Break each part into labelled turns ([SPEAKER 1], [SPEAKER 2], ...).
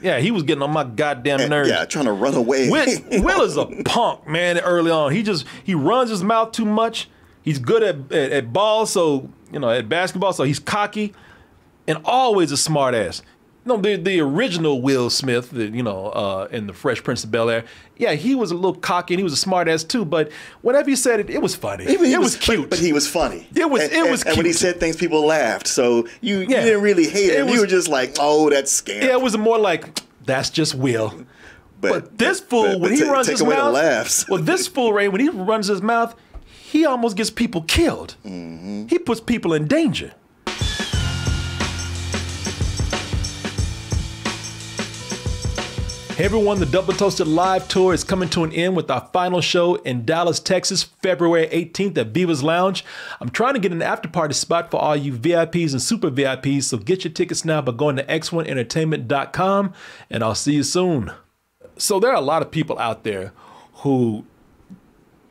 [SPEAKER 1] Yeah, he was getting on my goddamn nerves.
[SPEAKER 2] Yeah, trying to run away.
[SPEAKER 1] Will is a punk, man, early on. He runs his mouth too much. He's good at ball, so, at basketball, so he's cocky and always a smart ass. The original Will Smith, in the Fresh Prince of Bel-Air, yeah, he was a little cocky and he was a smart ass too, but whenever he said it, it was funny. It was cute.
[SPEAKER 2] But he was funny.
[SPEAKER 1] It was cute.
[SPEAKER 2] And when he said things, people laughed, so you didn't really hate him. You were just like, oh, that's scary.
[SPEAKER 1] Yeah, it was more like, that's just Will. But this fool, when he runs his mouth,
[SPEAKER 2] laughs.
[SPEAKER 1] Well, this fool, Ray, when he runs his mouth, he almost gets people killed. Mm-hmm. He puts people in danger. Hey everyone, the Double Toasted Live Tour is coming to an end with our final show in Dallas, Texas, February 18th at Viva's Lounge. I'm trying to get an after party spot for all you VIPs and super VIPs, so get your tickets now by going to x1entertainment.com, and I'll see you soon. So there are a lot of people out there who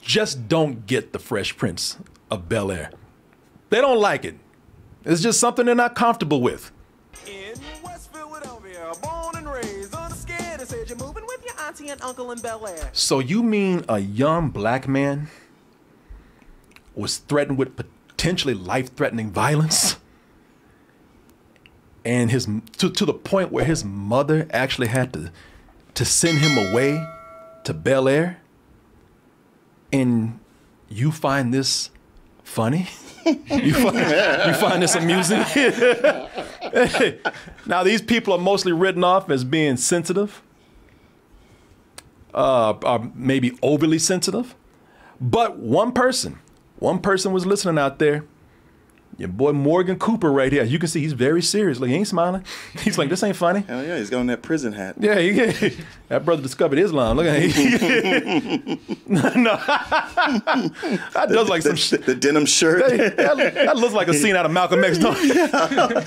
[SPEAKER 1] just don't get the Fresh Prince of Bel-Air. They don't like it. It's just something they're not comfortable with.
[SPEAKER 3] You're moving with your auntie and uncle in Bel Air.
[SPEAKER 1] So you mean a young black man was threatened with potentially life-threatening violence? And to the point where his mother actually had to send him away to Bel Air? And you find this funny? You find this amusing? Now, these people are mostly written off as being sensitive. Are maybe overly sensitive, but one person was listening out there. Your boy Morgan Cooper right here. You can see he's very serious. Like, he ain't smiling. He's like, this ain't funny.
[SPEAKER 2] Hell yeah, he's got on that prison hat.
[SPEAKER 1] Yeah, that brother discovered Islam. Look at him. No, that does like some shit.
[SPEAKER 2] The denim shirt.
[SPEAKER 1] That looks like a scene out of Malcolm X.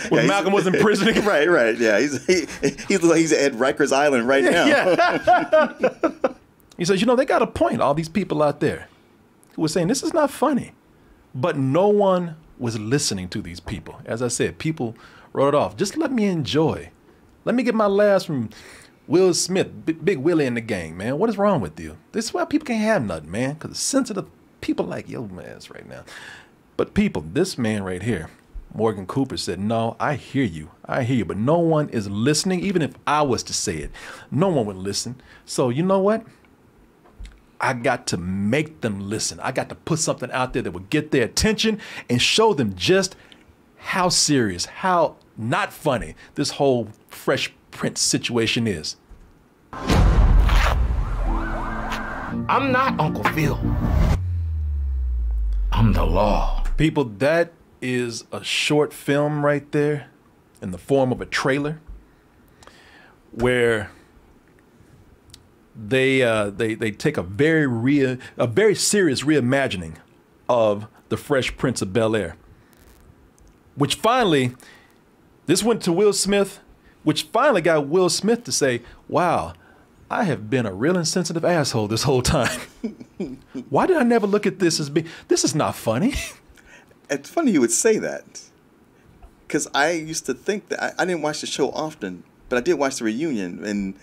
[SPEAKER 1] When Malcolm was in prison.
[SPEAKER 2] Right. Yeah, he looks like he's at Rikers Island right now.
[SPEAKER 1] Yeah. He says, they got a point. All these people out there who were saying this is not funny, but no one was listening to these people. As I said, people wrote it off. Just let me enjoy. Let me get my laughs from Will Smith, Big Willie in the gang, man. What is wrong with you? This is why people can't have nothing, man, because sensitive people like your ass right now. But people, this man right here, Morgan Cooper, said, no, I hear you, but no one is listening. Even if I was to say it, no one would listen. So you know what? I got to make them listen. I got to put something out there that would get their attention and show them just how serious, how not funny this whole Fresh Prince situation is.
[SPEAKER 4] I'm not Uncle Phil. I'm the law.
[SPEAKER 1] People, that is a short film right there in the form of a trailer where they take a very serious reimagining of the Fresh Prince of Bel-Air, which finally, this went to Will Smith, which finally got Will Smith to say, wow, I have been a real insensitive asshole this whole time. Why did I never look at this as being, this is not funny.
[SPEAKER 2] It's funny you would say that, because I used to think that, I didn't watch the show often, but I did watch the reunion,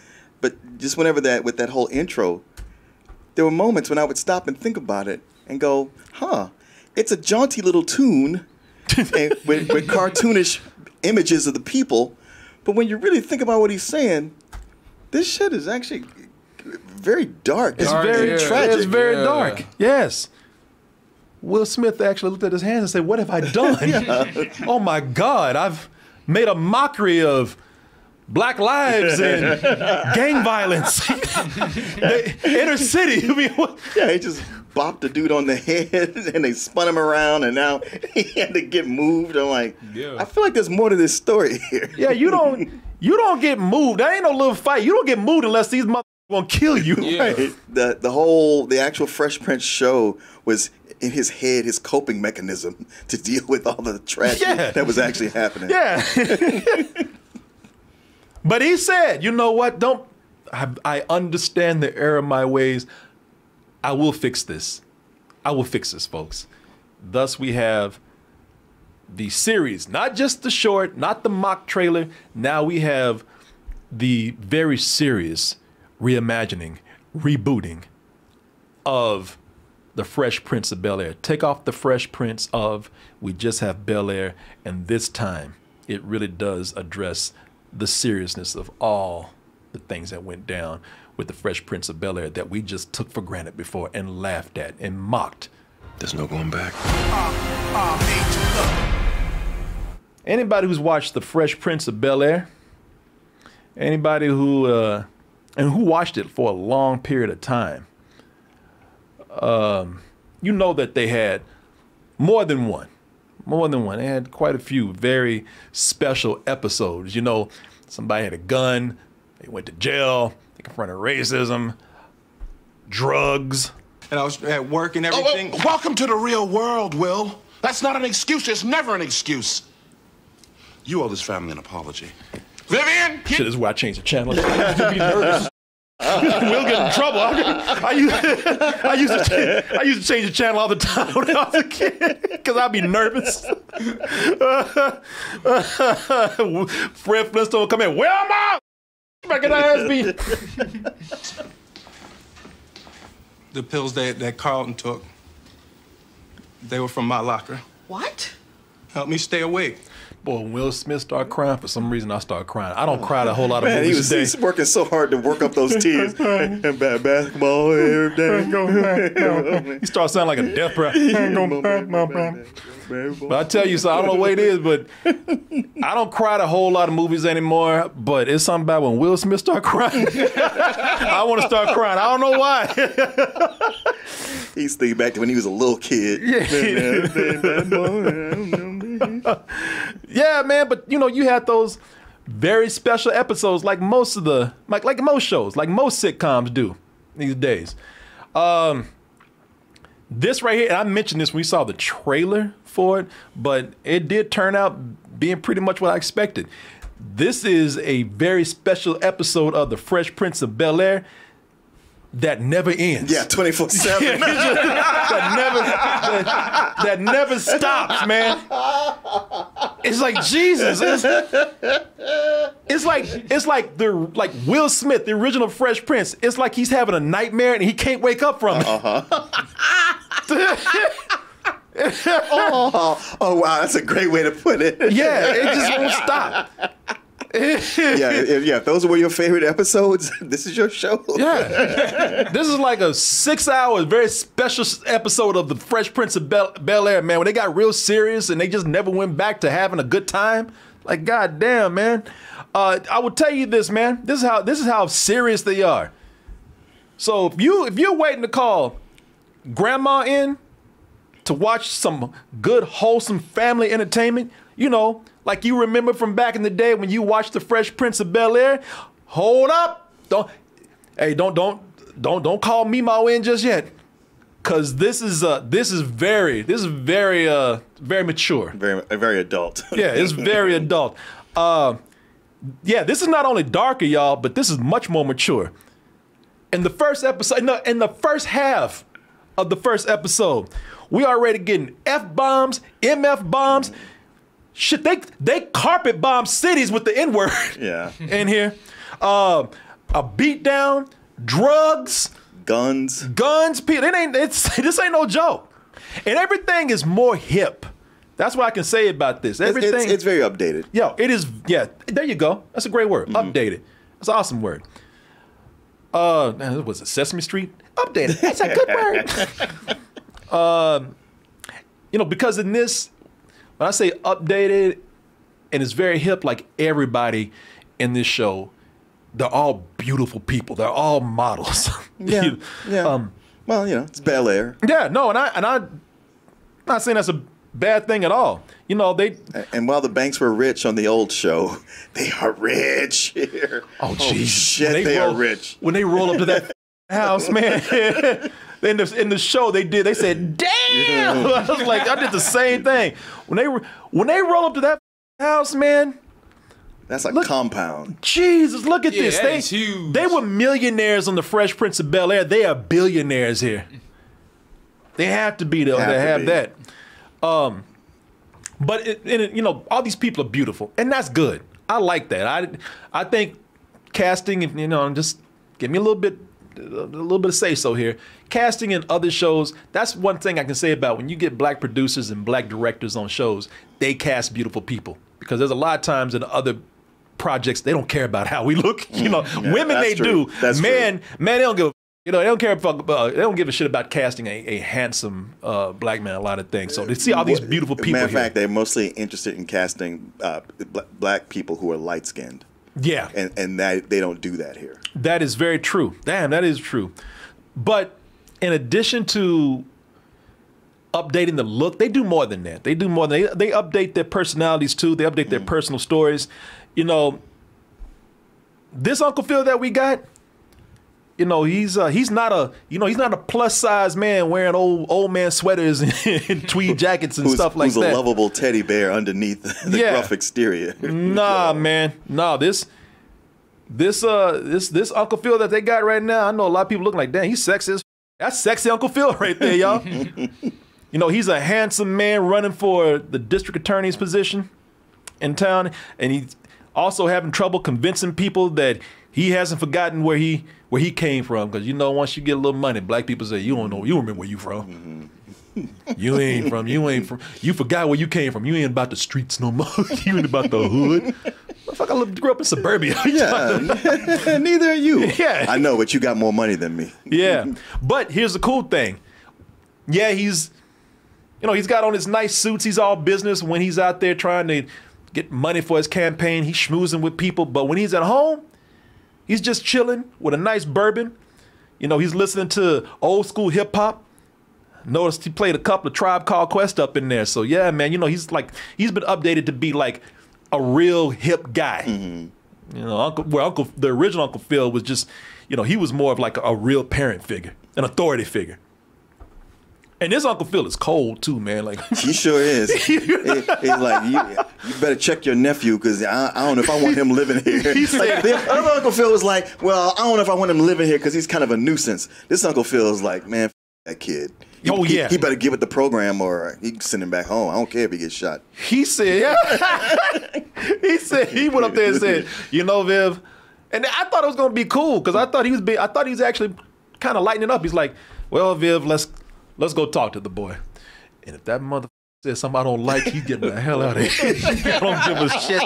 [SPEAKER 2] but just whenever with that whole intro, there were moments when I would stop and think about it and go, it's a jaunty little tune and with cartoonish images of the people. But when you really think about what he's saying, this shit is actually very dark. It's very tragic.
[SPEAKER 1] It's very dark. Yes. Will Smith actually looked at his hands and said, what have I done? Oh my God, I've made a mockery of Black lives and gang violence. Inner city. I mean, what?
[SPEAKER 2] Yeah, he just bopped the dude on the head and they spun him around and now he had to get moved. I'm like, I feel like there's more to this story here.
[SPEAKER 1] Yeah, you don't get moved. That ain't no little fight. You don't get moved unless these motherfuckers gonna kill you.
[SPEAKER 2] Yeah. Right. The actual Fresh Prince show was in his head, his coping mechanism to deal with all the tragedy that was actually happening.
[SPEAKER 1] Yeah. But he said, you know what? I understand the error of my ways. I will fix this. I will fix this, folks. Thus, we have the series, not just the short, not the mock trailer. Now we have the very serious reimagining, rebooting of the Fresh Prince of Bel Air. Take off the Fresh Prince of, we just have Bel Air, and this time it really does address the seriousness of all the things that went down with the Fresh Prince of Bel Air that we just took for granted before and laughed at and mocked.
[SPEAKER 5] There's no going back.
[SPEAKER 1] Anybody who's watched the Fresh Prince of Bel Air, anybody who watched it for a long period of time, you know that they had more than one. They had quite a few very special episodes. You know, somebody had a gun, they went to jail, they confronted racism, drugs.
[SPEAKER 6] And I was at work and everything.
[SPEAKER 4] Oh, welcome to the real world, Will. That's not an excuse. It's never an excuse. You owe this family an apology. Vivian!
[SPEAKER 1] Shit, this is where I changed the channel. I used to be nervous. We'll get in trouble. I used to change the channel all the time when I was a kid because I'd be nervous. Fred Flintstone would come in. Where am I? Back in the ass beat.
[SPEAKER 6] The pills that Carlton took, they were from my locker.
[SPEAKER 3] What?
[SPEAKER 6] Helped me stay awake.
[SPEAKER 1] Boy, when Will Smith started crying, for some reason I started crying. I don't cry a whole lot of
[SPEAKER 2] Man,
[SPEAKER 1] movies
[SPEAKER 2] he's working so hard to work up those tears. And basketball every day.
[SPEAKER 1] He started sounding like a death breath. But I tell you, so I don't know what it is, but I don't cry at a whole lot of movies anymore. But it's something about when Will Smith start crying. I want to start crying. I don't know why.
[SPEAKER 2] He's thinking back to when he was a little kid.
[SPEAKER 1] Yeah, man. But you know, you had those very special episodes, like most of the like most shows, like most sitcoms do these days. This right here, and I mentioned this when we saw the trailer for it, but it did turn out being pretty much what I expected. This is a very special episode of The Fresh Prince of Bel Air that never ends.
[SPEAKER 2] Yeah, 24/7.
[SPEAKER 1] that never stops, man. It's like Jesus. It's like Will Smith, the original Fresh Prince. It's like he's having a nightmare and he can't wake up from it.
[SPEAKER 2] Oh wow, that's a great way to put it.
[SPEAKER 1] Yeah, it just won't stop.
[SPEAKER 2] If those were your favorite episodes, this is your show.
[SPEAKER 1] Yeah. This is like a 6 hour, very special episode of The Fresh Prince of Bel Air, man, when they got real serious and they just never went back to having a good time. Like, goddamn, man. I will tell you this, man. This is how serious they are. So if you're waiting to call grandma in to watch some good, wholesome family entertainment, you know, like you remember from back in the day when you watched The Fresh Prince of Bel Air, hold up. Don't call Mimo in just yet. Cause this is very mature.
[SPEAKER 2] Very adult.
[SPEAKER 1] Yeah, it's very adult. Yeah, this is not only darker, y'all, but this is much more mature. In the first episode, in the first half of the first episode, we already getting F-bombs, MF bombs. Shit, they carpet bomb cities with the N-word.
[SPEAKER 2] Yeah.
[SPEAKER 1] In here. A beatdown, drugs,
[SPEAKER 2] guns,
[SPEAKER 1] people. This ain't no joke. And everything is more hip. That's what I can say about this. Everything
[SPEAKER 2] it's very updated.
[SPEAKER 1] Yo, it is. Yeah, there you go. That's a great word. Updated. That's an awesome word. Was it Sesame Street? Updated. That's a good word. You know, because in this, when I say updated and it's very hip, like everybody in this show, they're all beautiful people. They're all models.
[SPEAKER 2] Yeah. Yeah. Well, you know, it's Bel Air.
[SPEAKER 1] Yeah. No, and I'm not saying that's a bad thing at all. You know,
[SPEAKER 2] and while the banks were rich on the old show, they are rich here.
[SPEAKER 1] Oh, jeez.
[SPEAKER 2] Shit, they are rich.
[SPEAKER 1] When they roll up to that house, man. In the show, they said, "Damn!" I was like, I did the same thing. When they roll up to that house, man.
[SPEAKER 2] That's a compound.
[SPEAKER 1] Jesus, look at this.
[SPEAKER 6] That is huge.
[SPEAKER 1] They were millionaires on The Fresh Prince of Bel Air. They are billionaires here. They have to be, though. They have that. But you know, all these people are beautiful, and that's good. I like that. I think casting, and just give me a little bit of say so here. Casting in other shows, that's one thing I can say about when you get black producers and black directors on shows, they cast beautiful people. Because there's a lot of times in other projects they don't care about how we look. Women they
[SPEAKER 2] true.
[SPEAKER 1] do.
[SPEAKER 2] That's
[SPEAKER 1] man, they don't give. They don't care. They don't give a shit about casting a handsome black man. A lot of things. So they see all these beautiful people.
[SPEAKER 2] Matter of fact, they're mostly interested in casting black people who are light skinned.
[SPEAKER 1] Yeah,
[SPEAKER 2] and that they don't do that here.
[SPEAKER 1] That is very true. Damn, that is true. But in addition to updating the look, they do more than that. They do more than they update their personalities too. They update their personal stories. This Uncle Phil that we got, he's not a plus size man wearing old man sweaters and tweed jackets and stuff like that.
[SPEAKER 2] Who's a lovable teddy bear underneath the gruff exterior.
[SPEAKER 1] Nah, man. Nah, this Uncle Phil that they got right now, I know a lot of people looking like, damn, he's sexy. That's sexy Uncle Phil right there, y'all. He's a handsome man running for the district attorney's position in town, and he's also having trouble convincing people that he hasn't forgotten where he came from. Because once you get a little money, black people say, you don't know, you don't remember where you from. You ain't from. You forgot where you came from. You ain't about the streets no more. You ain't about the hood. Motherfucker, I grew up in suburbia.
[SPEAKER 2] Yeah, neither are you.
[SPEAKER 1] Yeah,
[SPEAKER 2] I know, but you got more money than me.
[SPEAKER 1] Yeah, but here's the cool thing. Yeah, he's got on his nice suits. He's all business when he's out there trying to get money for his campaign. He's schmoozing with people. But when he's at home, he's just chilling with a nice bourbon. He's listening to old school hip hop. Noticed he played a couple of Tribe Called Quest up in there. So yeah, man, he's been updated to be like a real hip guy. The original Uncle Phil was just, he was more of like a real parent figure, an authority figure. And this Uncle Phil is cold too, man. Like
[SPEAKER 2] he sure is. He's like, you better check your nephew because I don't know if I want him living here. Like, the other Uncle Phil was like, well, I don't know if I want him living here because he's kind of a nuisance. This Uncle Phil is like, man, that kid. He better give it the program or he can send him back home. I don't care if he gets shot.
[SPEAKER 1] He said, he went up there and said, Viv, and I thought it was gonna be cool because I thought he was actually kind of lightening up. He's like, well, Viv, let's go talk to the boy. And if that motherfucker says something I don't like, he's getting the hell out of here. I don't give a shit.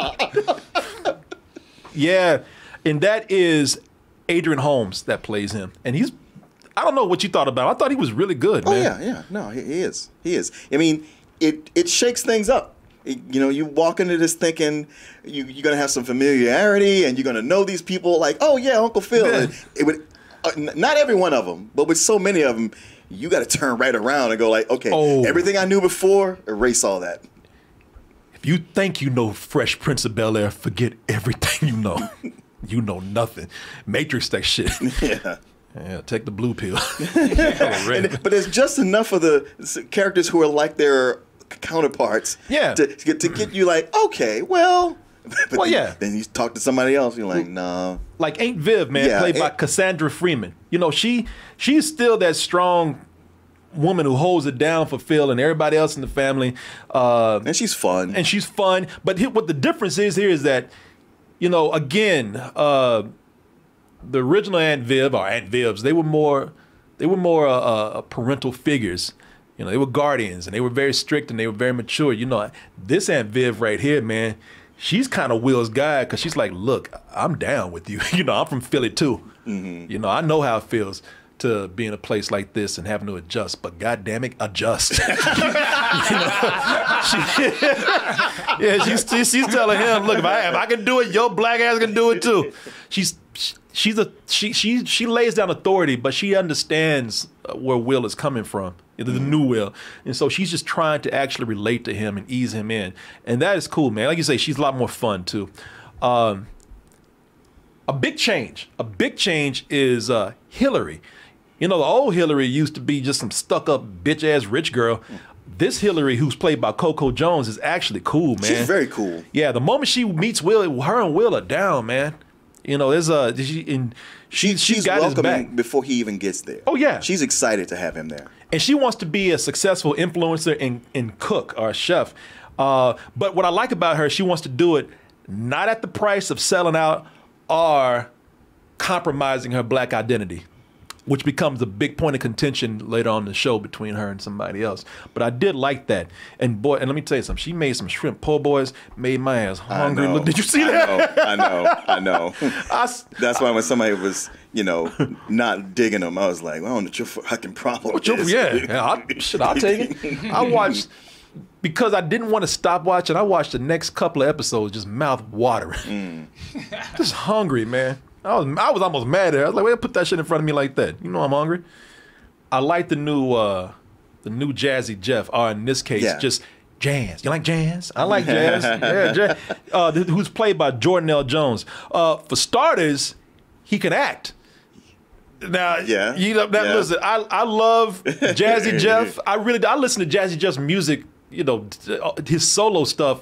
[SPEAKER 1] Yeah, and that is Adrian Holmes that plays him, and I don't know what you thought about him. I thought he was really good, man.
[SPEAKER 2] Oh, yeah. No, he is. I mean, it shakes things up. You walk into this thinking you're going to have some familiarity and you're going to know these people like, oh, yeah, Uncle Phil. Yeah. Not every one of them, but with so many of them, you got to turn right around and go like, okay, everything I knew before, erase all that.
[SPEAKER 1] If you think you know Fresh Prince of Bel Air, forget everything you know. You know nothing. Matrix that shit. Yeah. Yeah, take the blue pill.
[SPEAKER 2] But there's just enough of the characters who are like their counterparts to get you like, okay, well. Then you talk to somebody else, you're like, nah.
[SPEAKER 1] Like Aunt Viv, man, played by Cassandra Freeman. She's still that strong woman who holds it down for Phil and everybody else in the family.
[SPEAKER 2] And she's fun.
[SPEAKER 1] But what the difference is here is that, again, the original Aunt Viv or Aunt Vivs, they were more parental figures. They were guardians and they were very strict and they were very mature. This Aunt Viv right here, man, she's kind of Will's guy because she's like, look, I'm down with you. I'm from Philly too. Mm-hmm. I know how it feels to be in a place like this and having to adjust, but goddamn it, adjust. She's telling him, look, if I can do it, your black ass can do it too. She lays down authority, but she understands where Will is coming from, the new Will, and so she's just trying to actually relate to him and ease him in, and that is cool, man. Like you say, she's a lot more fun too. A big change is Hillary. The old Hillary used to be just some stuck-up bitch-ass rich girl. This Hillary, who's played by Coco Jones, is actually cool, man.
[SPEAKER 2] She's very cool.
[SPEAKER 1] Yeah, the moment she meets Will, her and Will are down, man. She's got his back
[SPEAKER 2] welcoming before he even gets there.
[SPEAKER 1] Oh yeah,
[SPEAKER 2] she's excited to have him there,
[SPEAKER 1] and she wants to be a successful influencer and cook or a chef. But what I like about her, she wants to do it not at the price of selling out or compromising her black identity, which becomes a big point of contention later on in the show between her and somebody else. But I did like that. And boy, and let me tell you something. She made some shrimp po' boys, made my ass hungry. Look, did you see that?
[SPEAKER 2] I know. That's why when somebody was, not digging them, I was like, well, I don't know what your fucking problem is.
[SPEAKER 1] I'll take it. I watched, because I didn't want to stop watching, I watched the next couple of episodes just mouth watering. Just hungry, man. I was almost mad at her. I was like, wait, put that shit in front of me like that. You know I'm hungry. I like the new Jazzy Jeff, or in this case, just Jazz. You like Jazz? I like Jazz. Yeah, Jazz. Who's played by Jordan L. Jones. For starters, he can act. Now, listen, I love Jazzy Jeff. I listen to Jazzy Jeff's music, his solo stuff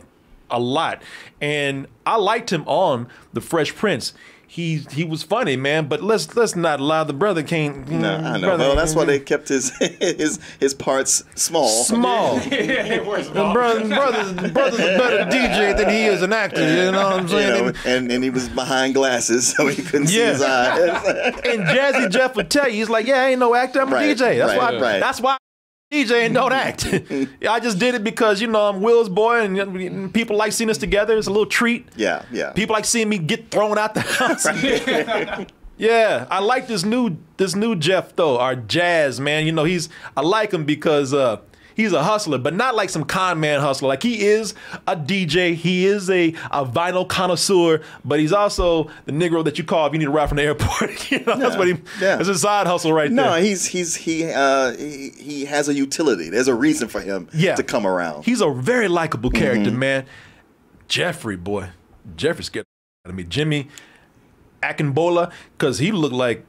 [SPEAKER 1] a lot. And I liked him on The Fresh Prince. He was funny, man, but let's not lie. The brother can't.
[SPEAKER 2] No, I know. Well, that's why they kept his parts small.
[SPEAKER 1] Small. The brother's a better DJ than he is an actor. You know what I'm saying?
[SPEAKER 2] And he was behind glasses, so he couldn't see his eyes.
[SPEAKER 1] And Jazzy Jeff would tell you, he's like, I ain't no actor, I'm a DJ. That's why. DJ and don't act. I just did it because, I'm Will's boy and people like seeing us together. It's a little treat.
[SPEAKER 2] Yeah.
[SPEAKER 1] People like seeing me get thrown out the house. Yeah, I like this new Jeff though, our Jazz, man. I like him because he's a hustler, but not like some con man hustler. Like, he is a DJ, he is a vinyl connoisseur, but he's also the Negro that you call if you need a ride from the airport. That's what that's his side hustle right there.
[SPEAKER 2] No, he has a utility. There's a reason for him to come around.
[SPEAKER 1] He's a very likable character, man. Jeffrey, boy. Jeffrey scared out of me. Jimmy Akinbola, because he looked like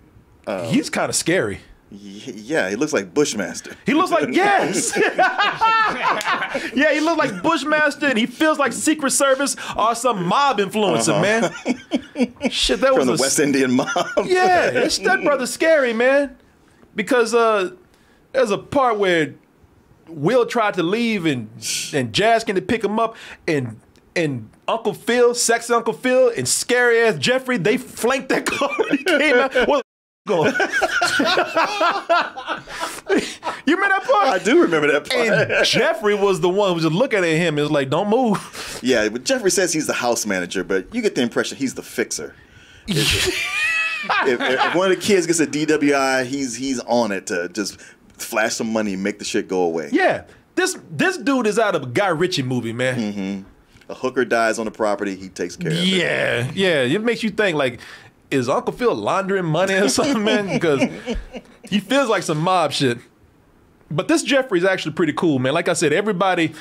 [SPEAKER 1] he's kind of scary.
[SPEAKER 2] Yeah, he looks like Bushmaster.
[SPEAKER 1] He looks like, yes. Yeah, he looks like Bushmaster, and he feels like Secret Service or some mob influencer, man. Shit, that was
[SPEAKER 2] from the West Indian mob.
[SPEAKER 1] Yeah, that brother's scary, man. Because there's a part where Will tried to leave, and Jazz came to pick him up, and Uncle Phil, sexy Uncle Phil, and scary ass Jeffrey, they flanked that car. He came out. Going. You remember that part?
[SPEAKER 2] I do remember that part.
[SPEAKER 1] And Jeffrey was the one who was just looking at him and was like, don't move.
[SPEAKER 2] Yeah, but Jeffrey says he's the house manager, but you get the impression he's the fixer. If one of the kids gets a DWI, he's on it to just flash some money and make the shit go away.
[SPEAKER 1] Yeah, this dude is out of a Guy Ritchie movie, man.
[SPEAKER 2] Mm-hmm. A hooker dies on the property, he takes care of it.
[SPEAKER 1] Yeah. It makes you think, like, is Uncle Phil laundering money or something, man? Because he feels like some mob shit. But this Jeffrey's actually pretty cool, man. Like I said, everybody,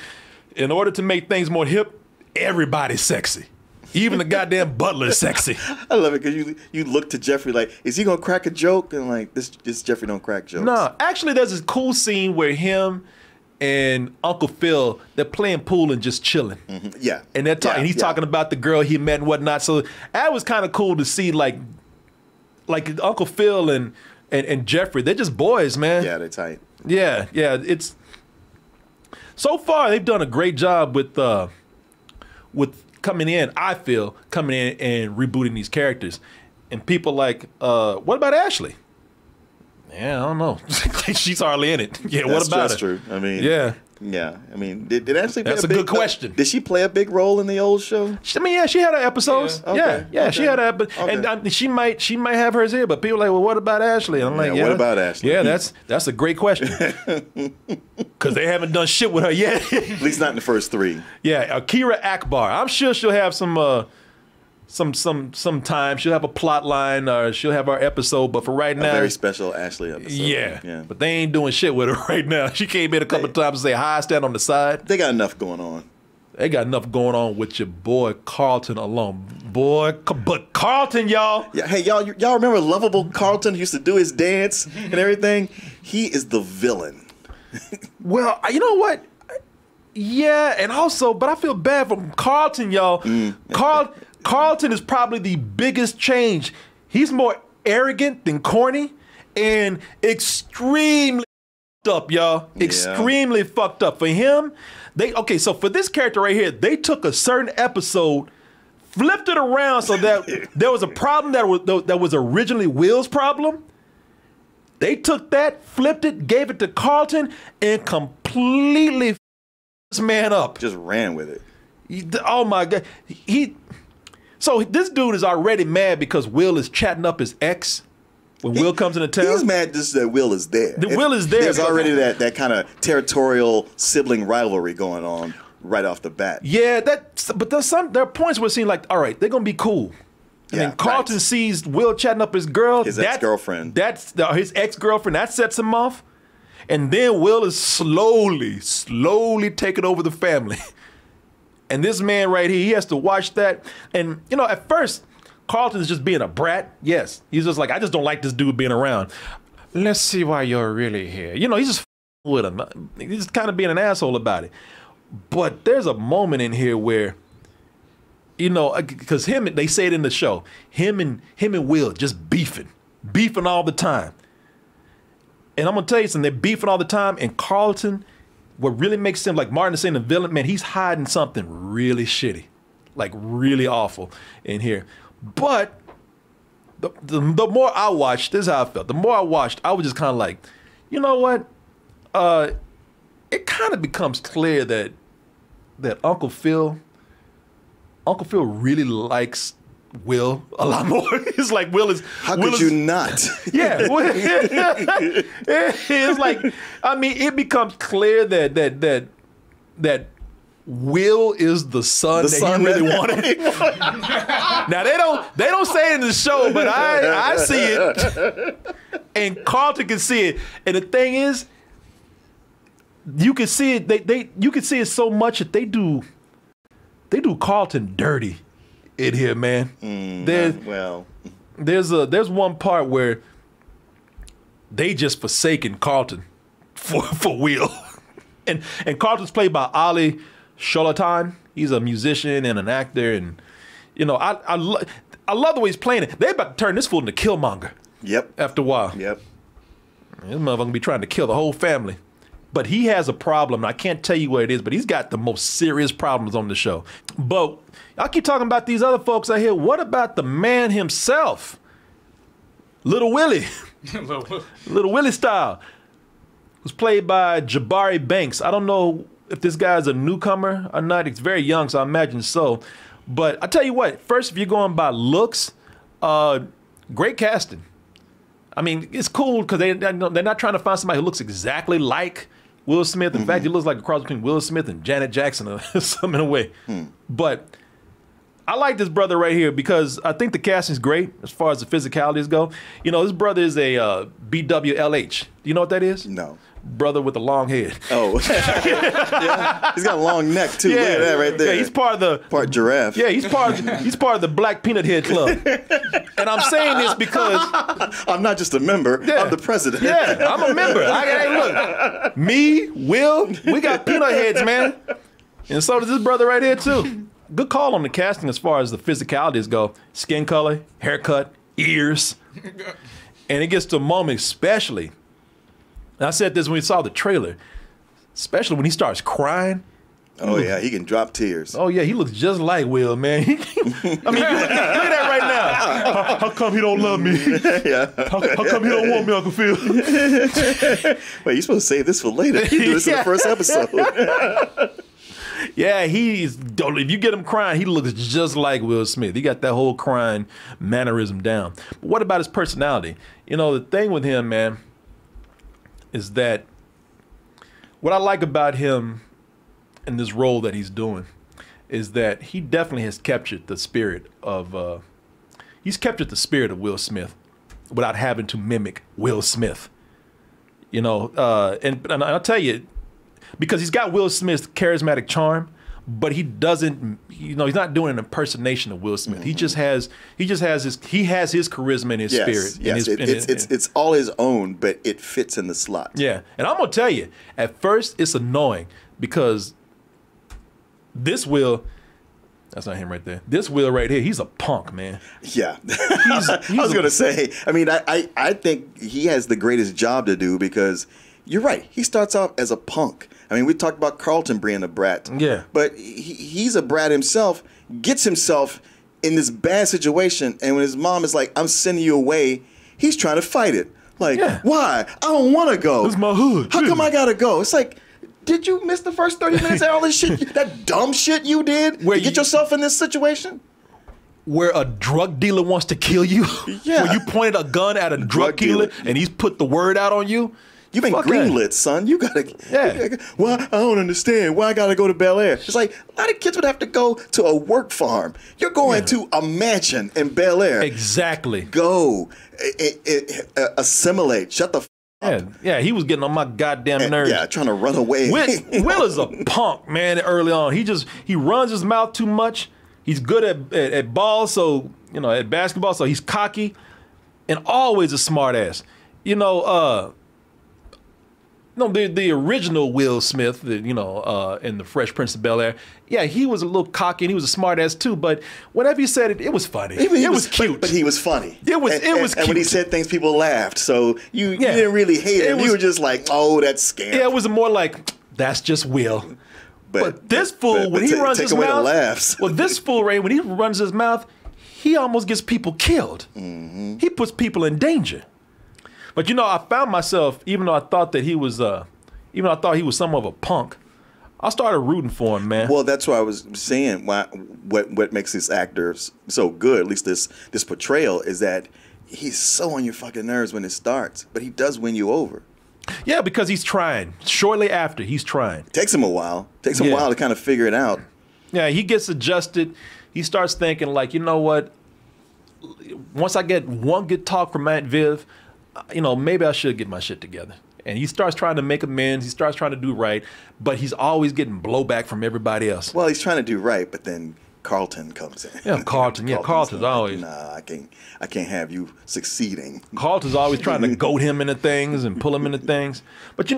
[SPEAKER 1] in order to make things more hip, everybody's sexy. Even the goddamn butler's sexy.
[SPEAKER 2] I love it because you look to Jeffrey like, is he gonna crack a joke? And like, this Jeffrey don't crack jokes.
[SPEAKER 1] No, actually, there's this cool scene where him and Uncle Phil, they're playing pool and just chilling.
[SPEAKER 2] Mm-hmm. Yeah.
[SPEAKER 1] And they're talking. He's talking about the girl he met and whatnot. So that was kind of cool to see, like Uncle Phil and Jeffrey. They're just boys, man.
[SPEAKER 2] Yeah, they're tight.
[SPEAKER 1] Yeah. It's so far they've done a great job with coming in. I feel coming in and rebooting these characters. And people like, what about Ashley? Yeah, I don't know. She's hardly in it. Yeah, what about
[SPEAKER 2] that's
[SPEAKER 1] it?
[SPEAKER 2] True. I mean,
[SPEAKER 1] yeah.
[SPEAKER 2] I mean, did Ashley?
[SPEAKER 1] That's a good question.
[SPEAKER 2] Did she play a big role in the old show?
[SPEAKER 1] I mean, yeah, she had her episodes.
[SPEAKER 2] Yeah,
[SPEAKER 1] okay. She had her episodes, and she might have hers here. But people are like, well, what about Ashley? And I'm like,
[SPEAKER 2] what about Ashley?
[SPEAKER 1] Yeah, that's a great question because they haven't done shit with her yet.
[SPEAKER 2] At least not in the first 3.
[SPEAKER 1] Yeah, Akira Akbar. I'm sure she'll have some time. She'll have a plot line or she'll have our episode, but for right now,
[SPEAKER 2] a very special Ashley episode.
[SPEAKER 1] Yeah. But they ain't doing shit with her right now. She came in a couple of times to say hi, stand on the side.
[SPEAKER 2] They got enough going on.
[SPEAKER 1] They got enough going on with your boy Carlton alone. But Carlton, y'all.
[SPEAKER 2] Yeah, hey, y'all remember lovable Carlton who used to do his dance and everything? He is the villain.
[SPEAKER 1] Well, you know what? Yeah, and also, but I feel bad for Carlton, y'all. Carlton is probably the biggest change. He's more arrogant than corny and extremely fucked up, y'all. Yeah. Extremely fucked up. For him, so for this character right here, they took a certain episode, flipped it around so that there was a problem that was originally Will's problem. They took that, flipped it, gave it to Carlton, and completely f***ed this man up.
[SPEAKER 2] Just ran with it.
[SPEAKER 1] Oh my God. So this dude is already mad because Will is chatting up his ex when Will comes into town.
[SPEAKER 2] He's mad just that Will is there.
[SPEAKER 1] Will is there.
[SPEAKER 2] There's already that kind of territorial sibling rivalry going on right off the bat.
[SPEAKER 1] Yeah, but there are points where it seems like, all right, they're going to be cool. And then Carlton sees Will chatting up his girl.
[SPEAKER 2] His ex-girlfriend.
[SPEAKER 1] That's his ex-girlfriend. That sets him off. And then Will is slowly taking over the family. And this man right here, he has to watch that. And, you know, at first, Carlton's just being a brat. Yes. He's just like, I just don't like this dude being around. Let's see why you're really here. You know, he's just with him. He's just kind of being an asshole about it. But there's a moment in here where, you know, because they say it in the show, him and Will just beefing all the time. And I'm gonna tell you something, they're beefing all the time, and Carlton, what really makes him, like Martin is saying, the villain, man, he's hiding something really shitty, like really awful in here. But the more I watched, this is how I felt. The more I watched, I was just kind of like, you know what? It kind of becomes clear that Uncle Phil really likes Will a lot more. It's like Will is.
[SPEAKER 2] How could you not?
[SPEAKER 1] Yeah, it's like, I mean, it becomes clear that Will is the son that he really wanted. Now they don't say it in the show, but I see it, and Carlton can see it. And the thing is, you can see it. You can see it so much that they do Carlton dirty in here, man. There's one part where they just forsaken Carlton for Will, and Carlton's played by Ali Sholatan. He's a musician and an actor, and you know I love the way he's playing it. They about to turn this fool into Killmonger.
[SPEAKER 2] Yep.
[SPEAKER 1] After a while.
[SPEAKER 2] Yep.
[SPEAKER 1] This motherfucker gonna be trying to kill the whole family. But he has a problem. I can't tell you what it is, but he's got the most serious problems on the show. But I keep talking about these other folks out here. What about the man himself? Little Willie. Little Willie style. Who's played by Jabari Banks. I don't know if this guy's a newcomer or not. He's very young, so I imagine so. But I tell you what, first, if you're going by looks, great casting. I mean, it's cool because they're not trying to find somebody who looks exactly like Will Smith. In fact, he looks like a cross between Will Smith and Janet Jackson or something in a way. But I like this brother right here because I think the casting's great as far as the physicalities go. You know, this brother is a BWLH. Do you know what that is?
[SPEAKER 2] No.
[SPEAKER 1] Brother with a long head.
[SPEAKER 2] Oh. Yeah. He's got a long neck too. Look at that right there.
[SPEAKER 1] Yeah, he's part
[SPEAKER 2] giraffe.
[SPEAKER 1] Yeah, he's part of the Black Peanut Head Club. And I'm saying this because
[SPEAKER 2] I'm not just a member, I'm the president.
[SPEAKER 1] Yeah, I'm a member. Hey, look, me, Will, we got peanut heads, man. And so does this brother right here too. Good call on the casting as far as the physicalities go. Skin color, haircut, ears. And it gets to a moment, especially, and I said this when we saw the trailer, especially when he starts crying.
[SPEAKER 2] Oh, yeah, he can drop tears.
[SPEAKER 1] Oh, yeah, he looks just like Will, man. I mean, look at that right now. How come he don't love me?
[SPEAKER 2] Yeah.
[SPEAKER 1] How come he don't want me, Uncle Phil?
[SPEAKER 2] Wait, you're supposed to save this for later. You do this in the first episode.
[SPEAKER 1] Yeah, if you get him crying, he looks just like Will Smith. He got that whole crying mannerism down. But what about his personality? You know, the thing with him, man, is that what I like about him in this role that he's doing is that he definitely has captured the spirit of Will Smith without having to mimic Will Smith. You know, and I'll tell you, because he's got Will Smith's charismatic charm, but he doesn't, you know, he's not doing an impersonation of Will Smith. He has his charisma and his spirit.
[SPEAKER 2] Yes, it's all his own, but it fits in the slot.
[SPEAKER 1] Yeah, and I'm gonna tell you, at first it's annoying because this Will, that's not him right there. This Will right here, he's a punk, man.
[SPEAKER 2] Yeah, I was gonna say. I mean, I think he has the greatest job to do because you're right. He starts off as a punk. I mean, we talked about Carlton being a brat.
[SPEAKER 1] Yeah.
[SPEAKER 2] But he's a brat himself, gets himself in this bad situation, and when his mom is like, "I'm sending you away," he's trying to fight it. Like, why? I don't want to go.
[SPEAKER 1] This is my hood.
[SPEAKER 2] How come I gotta go? It's like, did you miss the first 30 minutes of all this shit, that dumb shit you did to get yourself in this situation?
[SPEAKER 1] Where a drug dealer wants to kill you?
[SPEAKER 2] Yeah.
[SPEAKER 1] Where you pointed a gun at a drug dealer and he's put the word out on you?
[SPEAKER 2] You've been greenlit, son. You gotta.
[SPEAKER 1] Yeah.
[SPEAKER 2] Well, I don't understand why I gotta go to Bel Air. It's like a lot of kids would have to go to a work farm. You're going to a mansion in Bel Air.
[SPEAKER 1] Exactly.
[SPEAKER 2] Go, assimilate. Shut the.
[SPEAKER 1] Yeah, he was getting on my goddamn nerves.
[SPEAKER 2] Yeah, trying to run away.
[SPEAKER 1] Will is a punk, man. Early on, he runs his mouth too much. He's good at ball, so at basketball, so he's cocky, and always a smart ass. The original Will Smith, in the Fresh Prince of Bel-Air, yeah, he was a little cocky and he was a smart ass too. But whenever he said it, it was funny. It was cute.
[SPEAKER 2] But he was funny.
[SPEAKER 1] It was cute.
[SPEAKER 2] And when he said things, people laughed. So you didn't really hate him. You were just like, oh, that's scary.
[SPEAKER 1] Yeah, it was more like, that's just Will. But this fool, when he runs his mouth, this fool, Ray, when he runs his mouth, he almost gets people killed. Mm-hmm. He puts people in danger. But I found myself, even though I thought that he was, somewhat of a punk, I started rooting for him, man.
[SPEAKER 2] Well, that's what I was saying. What makes this actor so good, at least this portrayal, is that he's so on your fucking nerves when it starts, but he does win you over.
[SPEAKER 1] Yeah, because he's trying. Shortly after, he's trying.
[SPEAKER 2] Takes him a while. Takes him a while to kind of figure it out.
[SPEAKER 1] Yeah, he gets adjusted. He starts thinking like, you know what? Once I get one good talk from Aunt Viv, maybe I should get my shit together. And he starts trying to make amends. He starts trying to do right, but he's always getting blowback from everybody else.
[SPEAKER 2] Well, he's trying to do right, but then Carlton comes in.
[SPEAKER 1] Yeah, Carlton. Yeah, Carlton's always.
[SPEAKER 2] Nah, I can't have you succeeding.
[SPEAKER 1] Carlton's always trying to goat him into things and pull him into things. But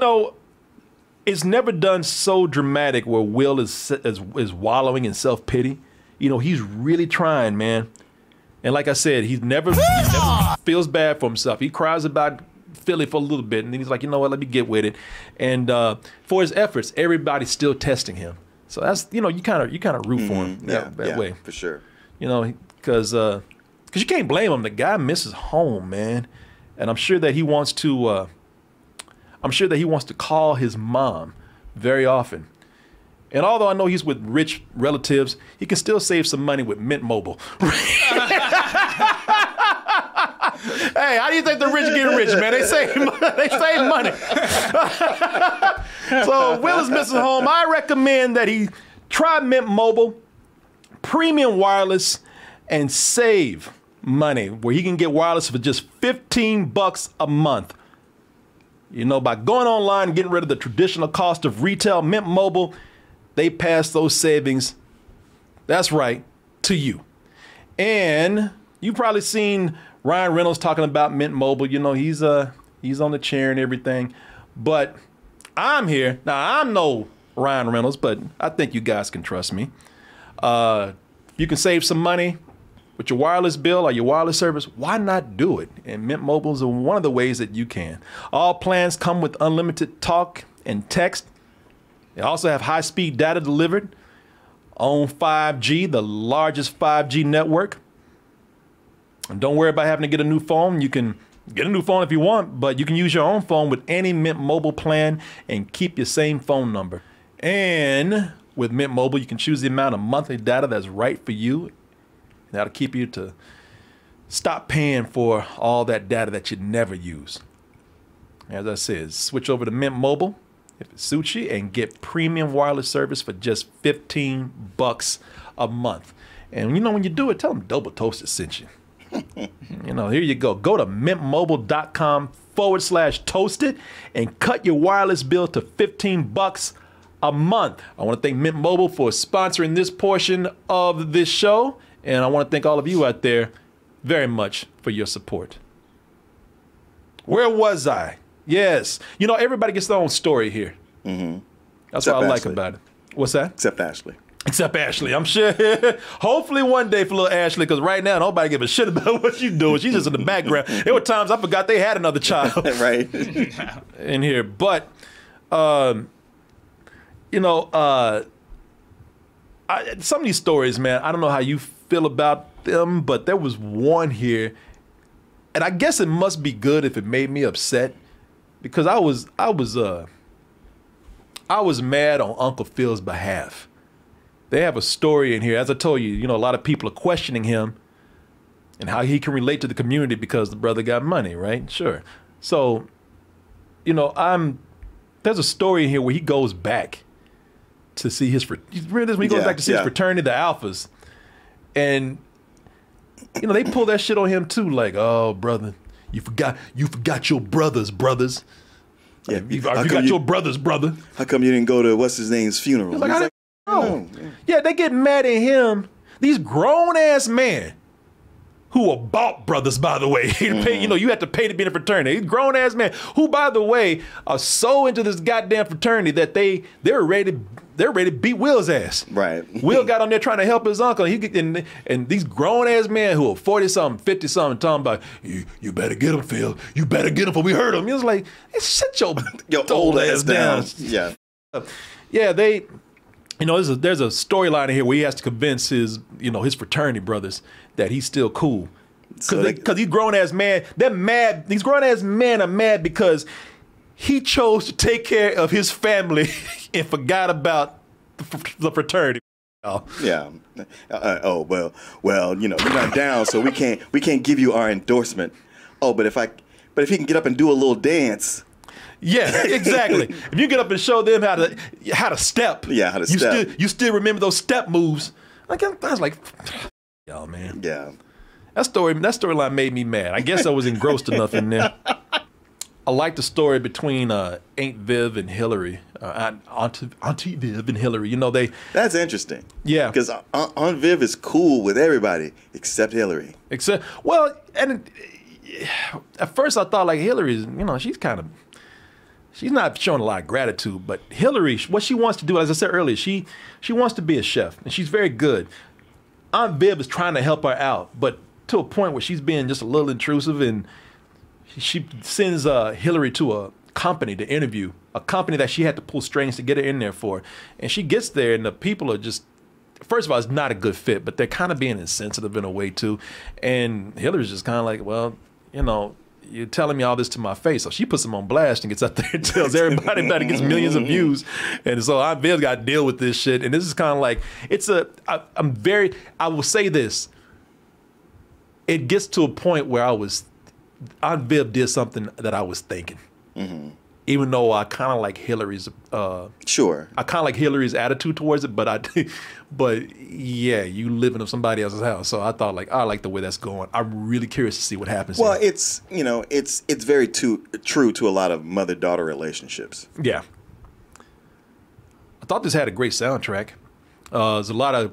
[SPEAKER 1] it's never done so dramatic where Will is wallowing in self-pity. He's really trying, man. And like I said, he never feels bad for himself. He cries about Philly for a little bit, and then he's like, you know what, let me get with it. And for his efforts, everybody's still testing him. So that's you kind of root for him that way
[SPEAKER 2] for sure.
[SPEAKER 1] Because you can't blame him. The guy misses home, man, and I'm sure that he wants to. Call his mom very often. And although I know he's with rich relatives, he can still save some money with Mint Mobile. Hey, how do you think the rich get rich, man? They save money. So Will is missing home. I recommend that he try Mint Mobile, premium wireless, and save money where he can get wireless for just $15 a month. By going online and getting rid of the traditional cost of retail, Mint Mobile, they pass those savings, that's right, to you. And you've probably seen Ryan Reynolds talking about Mint Mobile. He's on the chair and everything. But I'm here. Now, I'm no Ryan Reynolds, but I think you guys can trust me. You can save some money with your wireless bill or your wireless service. Why not do it? And Mint Mobile is one of the ways that you can. All plans come with unlimited talk and text. They also have high-speed data delivered on 5G, the largest 5G network. And don't worry about having to get a new phone. You can get a new phone if you want, but you can use your own phone with any Mint Mobile plan and keep your same phone number. And with Mint Mobile, you can choose the amount of monthly data that's right for you. That'll keep you to stop paying for all that data that you never use. As I said, switch over to Mint Mobile if it suits you and get premium wireless service for just $15 a month. And when you do it, tell them Double Toasted sent you. Here you go. Go to mintmobile.com/toasted and cut your wireless bill to $15 a month. I want to thank Mint Mobile for sponsoring this portion of this show. And I want to thank all of you out there very much for your support. Where was I? Yes. Everybody gets their own story here. Mm-hmm. That's what I like about it. What's that?
[SPEAKER 2] Except Ashley.
[SPEAKER 1] Except Ashley. I'm sure. Hopefully one day for little Ashley, because right now nobody give a shit about what she's doing. She's just in the background. There were times I forgot they had another child.
[SPEAKER 2] Right.
[SPEAKER 1] in here. But, some of these stories, man, I don't know how you feel about them, but there was one here, and I guess it must be good if it made me upset, because I was mad on Uncle Phil's behalf. They have a story in here. As I told you, you know, a lot of people are questioning him and how he can relate to the community because the brother got money, right? Sure. So, you know, there's a story in here where he goes back to see his, you remember this when he goes back to see his fraternity, the Alphas, and you know, they pull that shit on him too, like, oh, brother, you forgot your brothers.
[SPEAKER 2] Yeah,
[SPEAKER 1] you got your brothers, brother.
[SPEAKER 2] How come you didn't go to what's his name's funeral?
[SPEAKER 1] He's like, oh, yeah, they get mad at him. These grown ass men who are bought brothers, by the way. You know, you have to pay to be in a fraternity. These grown ass men who, by the way, are so into this goddamn fraternity that they're ready to beat Will's ass.
[SPEAKER 2] Right.
[SPEAKER 1] Will got on there trying to help his uncle. And these grown ass men who are 40-something, 50-something, talking about, you better get him, Phil. You better get him, for we heard him. He was like, hey, sit your old ass down.
[SPEAKER 2] Yeah.
[SPEAKER 1] Yeah, you know, there's a storyline in here where he has to convince his fraternity brothers that he's still cool. Because these grown ass men, they're mad. These grown ass men are mad because he chose to take care of his family and forgot about the fraternity.
[SPEAKER 2] Yeah. Well, you know, you're not down, so we can't give you our endorsement. Oh, but if he can get up and do a little dance.
[SPEAKER 1] Yeah, exactly. If you get up and show them how to step.
[SPEAKER 2] Yeah, how to step.
[SPEAKER 1] You still remember those step moves. Like, I was like, y'all, man.
[SPEAKER 2] Yeah.
[SPEAKER 1] That storyline made me mad. I guess I was engrossed enough in there. I like the story between Aunt Viv and Hillary. Auntie Viv and Hillary. You know,
[SPEAKER 2] That's interesting.
[SPEAKER 1] Yeah.
[SPEAKER 2] Because Aunt Viv is cool with everybody except Hillary.
[SPEAKER 1] And at first I thought, like, Hillary's, you know, she's not showing a lot of gratitude, but Hillary, what she wants to do, as I said earlier, she wants to be a chef, and she's very good. Aunt Viv is trying to help her out, but to a point where she's being just a little intrusive, and she sends Hillary to a company to interview, a company that she had to pull strings to get her in there for. And she gets there, and the people are just, first of all, it's not a good fit, but they're kind of being insensitive in a way too. And Hillary's just kind of like, well, you know, you're telling me all this to my face. So she puts them on blast and gets out there and tells everybody about it, gets millions of views. And so Aunt Viv's got to deal with this shit. And this is kind of like, I will say this. It gets to a point where Aunt Viv did something that I was thinking. Mm-hmm. Even though I kind of like Hillary's,
[SPEAKER 2] sure,
[SPEAKER 1] I kind of like Hillary's attitude towards it, but yeah, you live in somebody else's house, so I thought, like, I like the way that's going. I'm really curious to see what happens.
[SPEAKER 2] Well, it's very true to a lot of mother-daughter relationships.
[SPEAKER 1] Yeah, I thought this had a great soundtrack. There's a lot of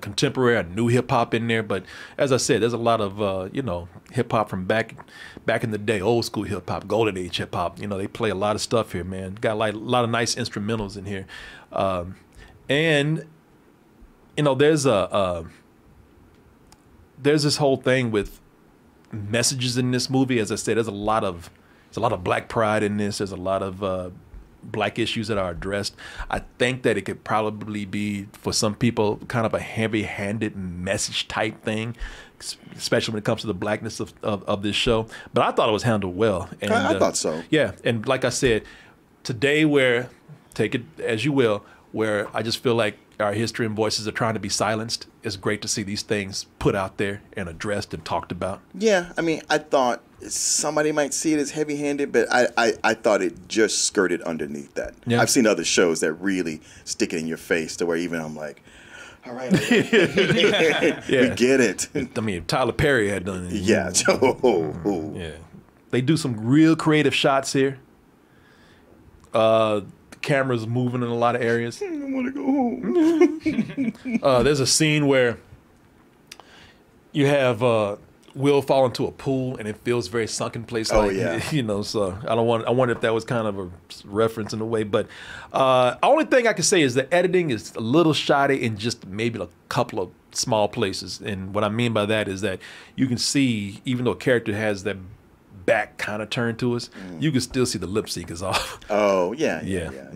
[SPEAKER 1] contemporary and new hip hop in there, but as I said, there's a lot of hip hop from back in the day, old school hip hop, golden age hip hop. You know, they play a lot of stuff here, man. Got like a lot of nice instrumentals in here, and you know, there's this whole thing with messages in this movie. As I said, there's a lot of black pride in this. There's a lot of black issues that are addressed. I think that it could probably be, for some people, kind of a heavy-handed message type thing, especially when it comes to the blackness of this show. But I thought it was handled well. And,
[SPEAKER 2] I thought so.
[SPEAKER 1] Yeah, and like I said, today, where, take it as you will, where I just feel like our history and voices are trying to be silenced, it's great to see these things put out there and addressed and talked about.
[SPEAKER 2] Yeah, I mean, I thought somebody might see it as heavy-handed, but I thought it just skirted underneath that. Yeah. I've seen other shows that really stick it in your face to where even I'm like, all right. We get it.
[SPEAKER 1] I mean, Tyler Perry had done it.
[SPEAKER 2] Yeah.
[SPEAKER 1] Yeah. They do some real creative shots here. Cameras moving in a lot of areas.
[SPEAKER 2] I want to go home.
[SPEAKER 1] There's a scene where you have Will fall into a pool and it feels very sunken place.
[SPEAKER 2] Oh, yeah.
[SPEAKER 1] You know, so I wonder if that was kind of a reference in a way. But only thing I can say is the editing is a little shoddy in just maybe a couple of small places. And what I mean by that is that you can see, even though a character has that back kind of turned to us, you can still see the lip sync is off.
[SPEAKER 2] Oh, yeah. That,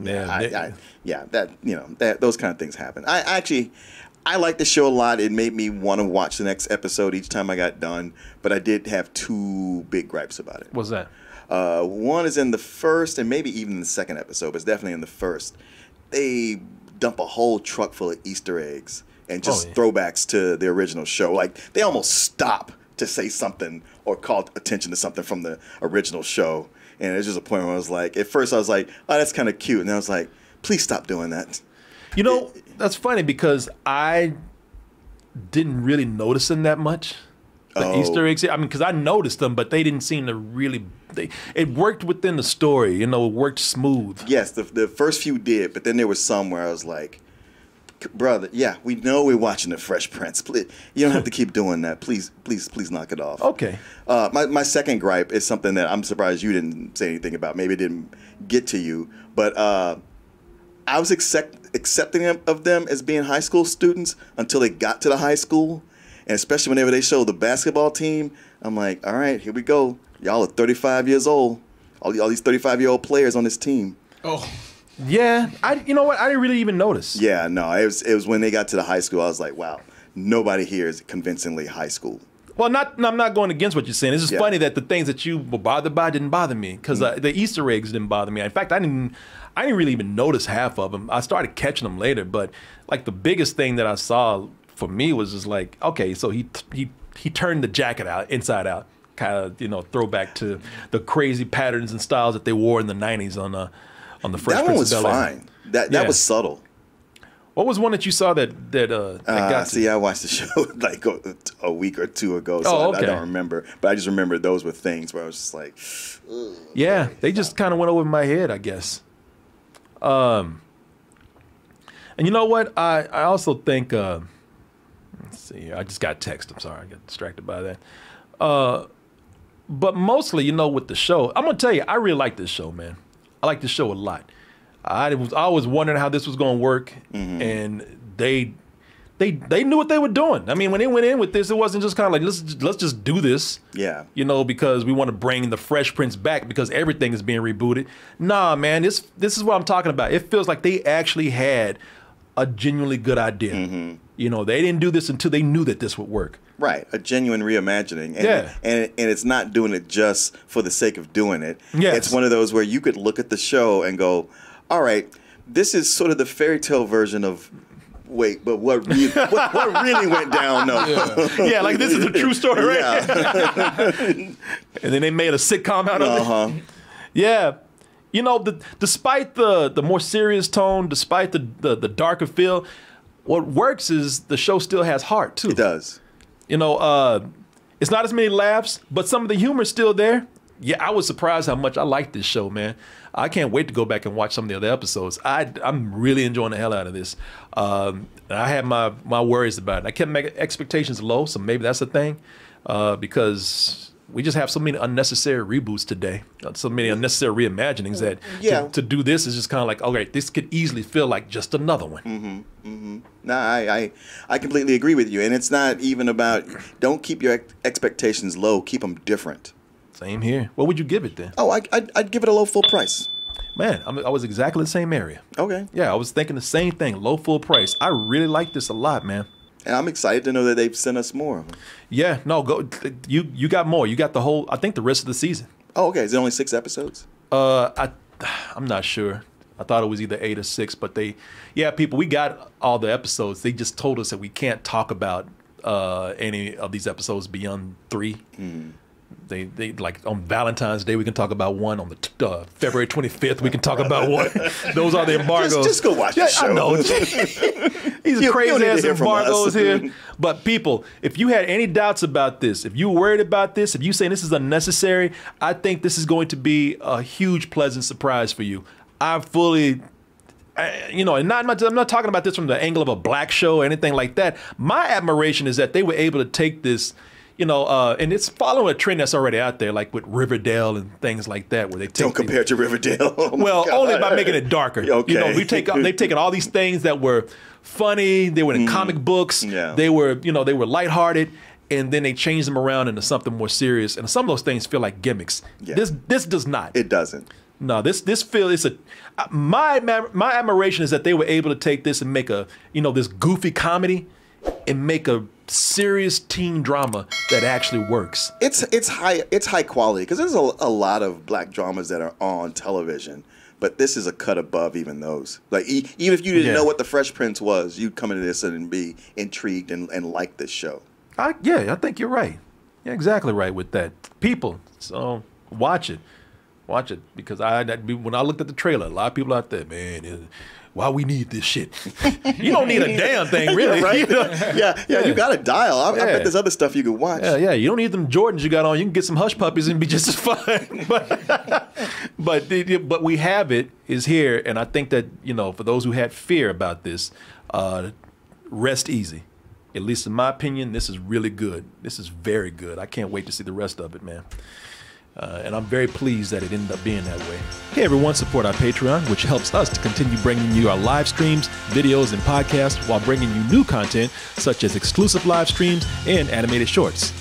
[SPEAKER 2] those kind of things happen. I liked the show a lot. It made me want to watch the next episode each time I got done. But I did have two big gripes about it.
[SPEAKER 1] What's that?
[SPEAKER 2] One is in the first and maybe even the second episode, but it's definitely in the first. They dump a whole truck full of Easter eggs and just throwbacks to the original show. Like, they almost stop to say something or call attention to something from the original show. And there's just a point where I was like, at first I was like, oh, that's kind of cute. And I was like, please stop doing that.
[SPEAKER 1] You know, that's funny because I didn't really notice them that much. The Easter eggs. I mean, because I noticed them, but they didn't seem to really. It worked within the story. You know, it worked smooth.
[SPEAKER 2] Yes, the first few did, but then there was some where I was like, brother, yeah, we know we're watching The Fresh Prince. Please, you don't have to keep doing that. Please knock it off.
[SPEAKER 1] Okay.
[SPEAKER 2] My second gripe is something that I'm surprised you didn't say anything about. Maybe it didn't get to you, but I was accepting of them as being high school students until they got to the high school. And especially whenever they show the basketball team, I'm like, all right, here we go. Y'all are 35 years old. All these 35-year-old players on this team.
[SPEAKER 6] Oh.
[SPEAKER 1] Yeah, you know what? I didn't really even notice.
[SPEAKER 2] Yeah, no, it was when they got to the high school, I was like, wow, nobody here is convincingly high school.
[SPEAKER 1] Well, I'm not going against what you're saying. It's just funny that the things that you were bothered by didn't bother me because the Easter eggs didn't bother me. In fact, I didn't really even notice half of them. I started catching them later, but like the biggest thing that I saw for me was just like, okay, so he turned the jacket out inside out, kind of throwback to the crazy patterns and styles that they wore in the '90s on the Fresh Prince of Bel-Air.
[SPEAKER 2] That one was fine. That was subtle.
[SPEAKER 1] What was one that you saw that got
[SPEAKER 2] see, I watched the show like a week or two ago, so I don't remember. But I just remember those were things where I was just like, ugh.
[SPEAKER 1] Yeah, they just kind of went over my head, I guess. And you know what? I also think. Let's see. I just got text. I'm sorry, I got distracted by that. But mostly, with the show, I'm gonna tell you, I really like this show, man. I like this show a lot. I was wondering how this was gonna work, and they knew what they were doing. I mean, when they went in with this, it wasn't just kind of like let's just do this.
[SPEAKER 2] Yeah.
[SPEAKER 1] Because we want to bring the Fresh Prince back because everything is being rebooted. Nah, man, this is what I'm talking about. It feels like they actually had a genuinely good idea. They didn't do this until they knew that this would work.
[SPEAKER 2] Right, a genuine reimagining. And it's not doing it just for the sake of doing it.
[SPEAKER 1] Yes.
[SPEAKER 2] It's one of those where you could look at the show and go, all right, this is sort of the fairy tale version of, wait, but what really went down? No.
[SPEAKER 1] Yeah, like this is a true story, right? Yeah. And then they made a sitcom out of it. Yeah. Despite the more serious tone, despite the darker feel, what works is the show still has heart, too.
[SPEAKER 2] It does.
[SPEAKER 1] It's not as many laughs, but some of the humor's still there. Yeah, I was surprised how much I liked this show, man. I can't wait to go back and watch some of the other episodes. I'm really enjoying the hell out of this. I had my worries about it. I kept making expectations low, so maybe that's the thing, because we just have so many unnecessary reboots today, so many unnecessary reimaginings that to do this is just kind of like, okay, this could easily feel like just another one.
[SPEAKER 2] No, I completely agree with you. And it's not even about, don't keep your expectations low, keep them different.
[SPEAKER 1] Same here. What would you give it then?
[SPEAKER 2] Oh, I'd give it a low full price.
[SPEAKER 1] Man, I was exactly the same area.
[SPEAKER 2] Okay.
[SPEAKER 1] Yeah, I was thinking the same thing, low full price. I really like this a lot, man.
[SPEAKER 2] And I'm excited to know that they've sent us more.
[SPEAKER 1] Yeah, no, go. You got more. You got the whole. I think the rest of the season.
[SPEAKER 2] Oh, okay. Is it only 6 episodes?
[SPEAKER 1] I'm not sure. I thought it was either 8 or 6, but people, we got all the episodes. They just told us that we can't talk about any of these episodes beyond 3. They like on Valentine's Day we can talk about one. On the February 25th we can talk about one. Those are the embargoes.
[SPEAKER 2] Just go watch the show.
[SPEAKER 1] I know. These crazy ass embargoes here. But people, if you had any doubts about this, if you were worried about this, if you saying this is unnecessary, I think this is going to be a huge pleasant surprise for you. I'm not talking about this from the angle of a black show or anything like that. My admiration is that they were able to take this, and it's following a trend that's already out there, like with Riverdale and things like that, where they
[SPEAKER 2] don't compare it to Riverdale.
[SPEAKER 1] Well, only by making it darker.
[SPEAKER 2] Okay.
[SPEAKER 1] They've taken all these things that were funny, they were in comic books, they were lighthearted, and then they changed them around into something more serious. And some of those things feel like gimmicks. Yeah. This does not.
[SPEAKER 2] It doesn't.
[SPEAKER 1] No, this my admiration is that they were able to take this and make this goofy comedy and make a serious teen drama that actually works.
[SPEAKER 2] It's high quality because there's a lot of black dramas that are on television, but this is a cut above even those. Like even if you didn't know what The Fresh Prince was, you'd come into this and be intrigued and like this show.
[SPEAKER 1] I think you're right. You're exactly right with that. People, so watch it because when I looked at the trailer, a lot of people out there, man, why we need this shit? You don't need a damn thing, really.
[SPEAKER 2] Right?
[SPEAKER 1] You know?
[SPEAKER 2] You got to dial. I bet there's other stuff you could watch.
[SPEAKER 1] Yeah, you don't need them Jordans you got on. You can get some Hush Puppies and be just as fine. But we have it is here, and I think that for those who had fear about this, rest easy. At least in my opinion, this is really good. This is very good. I can't wait to see the rest of it, man. And I'm very pleased that it ended up being that way. Hey everyone, support our Patreon, which helps us to continue bringing you our live streams, videos, and podcasts while bringing you new content such as exclusive live streams and animated shorts.